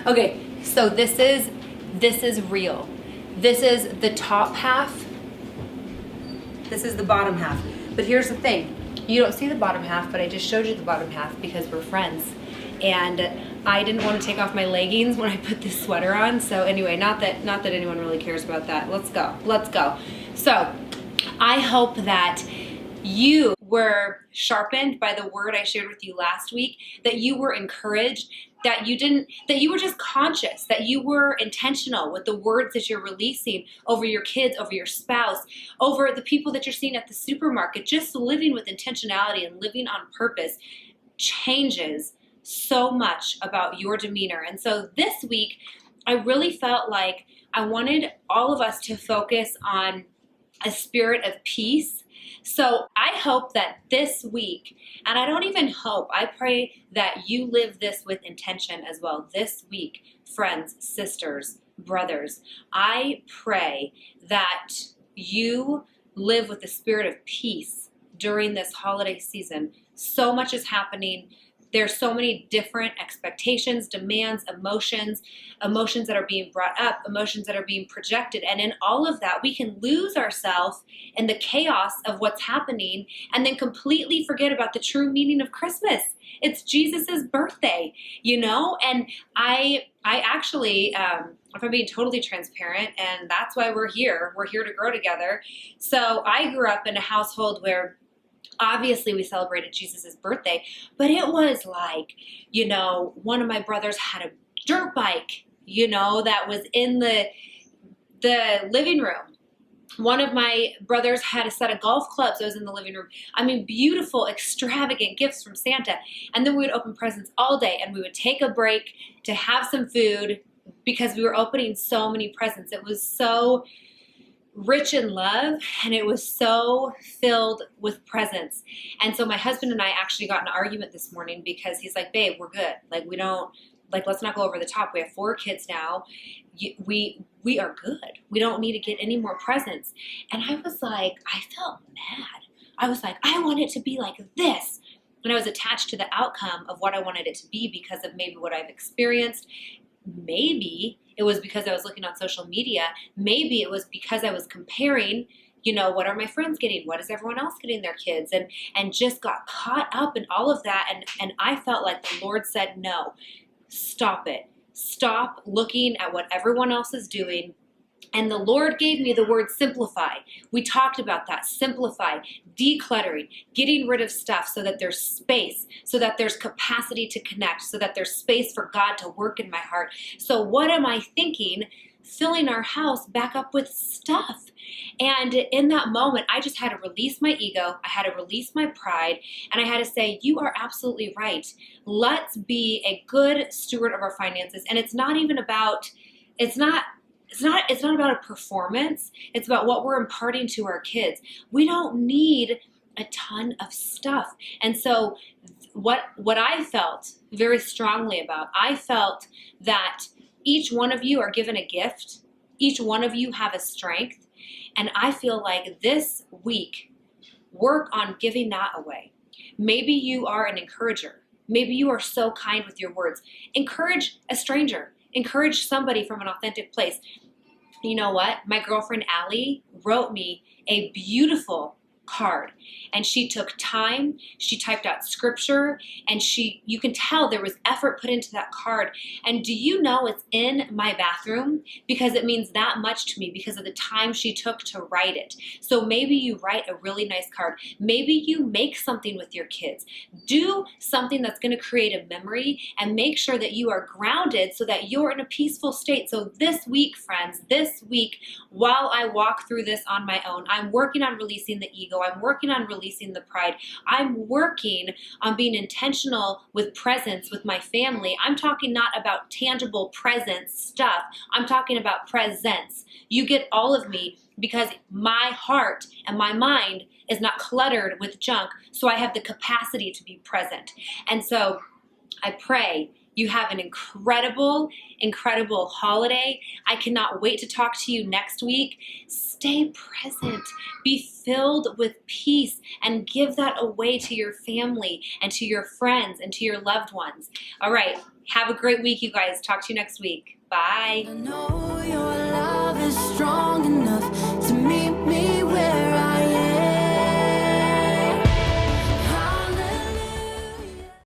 Okay, so this is real. This is the top half. This is the bottom half. But here's the thing. You don't see the bottom half, but I just showed you the bottom half because we're friends. And I didn't want to take off my leggings when I put this sweater on. So anyway, not that anyone really cares about that. Let's go. So I hope that you were sharpened by the word I shared with you last week, that you were encouraged, that you were just conscious, that you were intentional with the words that you're releasing over your kids, over your spouse, over the people that you're seeing at the supermarket. Just living with intentionality and living on purpose changes so much about your demeanor. And so this week, I really felt like I wanted all of us to focus on a spirit of peace. So I hope that this week, and I don't even hope, I pray that you live this with intention as well. This week, friends, sisters, brothers, I pray that you live with the spirit of peace during this holiday season. So much is happening. There's so many different expectations, demands, emotions that are being brought up, emotions that are being projected. And in all of that, we can lose ourselves in the chaos of what's happening and then completely forget about the true meaning of Christmas. It's Jesus's birthday, you know? And I actually, if I'm being totally transparent, and that's why we're here to grow together. So I grew up in a household where obviously we celebrated Jesus' birthday, but it was like, you know, one of my brothers had a dirt bike, you know, that was in the living room. One of my brothers had a set of golf clubs that was in the living room. I mean, beautiful, extravagant gifts from Santa. And then we would open presents all day, and we would take a break to have some food because we were opening so many presents. It was so rich in love, and it was so filled with presents. And so my husband and I actually got in an argument this morning because he's like, babe, we're good. Like, we don't, like, let's not go over the top. We have 4 kids now. We are good. We don't need to get any more presents. And I was like, I felt mad. I was like, I want it to be like this. And I was attached to the outcome of what I wanted it to be because of maybe what I've experienced. Maybe it was because I was looking on social media. Maybe it was because I was comparing, you know, what are my friends getting? What is everyone else getting their kids? And just got caught up in all of that. And I felt like the Lord said, no, stop it. Stop looking at what everyone else is doing. And the Lord gave me the word simplify. We talked about that. Simplify, decluttering, getting rid of stuff so that there's space, so that there's capacity to connect, so that there's space for God to work in my heart. So what am I thinking? Filling our house back up with stuff. And in that moment, I just had to release my ego. I had to release my pride. And I had to say, you are absolutely right. Let's be a good steward of our finances. And it's not even about, it's not about a performance. It's about what we're imparting to our kids. We don't need a ton of stuff. And so what I felt very strongly about, I felt that each one of you are given a gift. Each one of you have a strength. And I feel like this week, work on giving that away. Maybe you are an encourager. Maybe you are so kind with your words. Encourage a stranger. Encourage somebody from an authentic place. You know what? My girlfriend Allie wrote me a beautiful card, and she took time. She typed out scripture, and you can tell there was effort put into that card. And do you know it's in my bathroom because it means that much to me because of the time she took to write it. So maybe you write a really nice card. Maybe you make something with your kids. Do something that's going to create a memory and make sure that you are grounded so that you're in a peaceful state. So this week, friends, this week, while I walk through this on my own, I'm working on releasing the ego. I'm working on releasing the pride. I'm working on being intentional with presence with my family. I'm talking not about tangible presence stuff. I'm talking about presence. You get all of me because my heart and my mind is not cluttered with junk, so I have the capacity to be present. And so I pray you have an incredible, incredible holiday. I cannot wait to talk to you next week. Stay present. Be filled with peace and give that away to your family and to your friends and to your loved ones. All right. Have a great week, you guys. Talk to you next week. Bye. I know your love is strong enough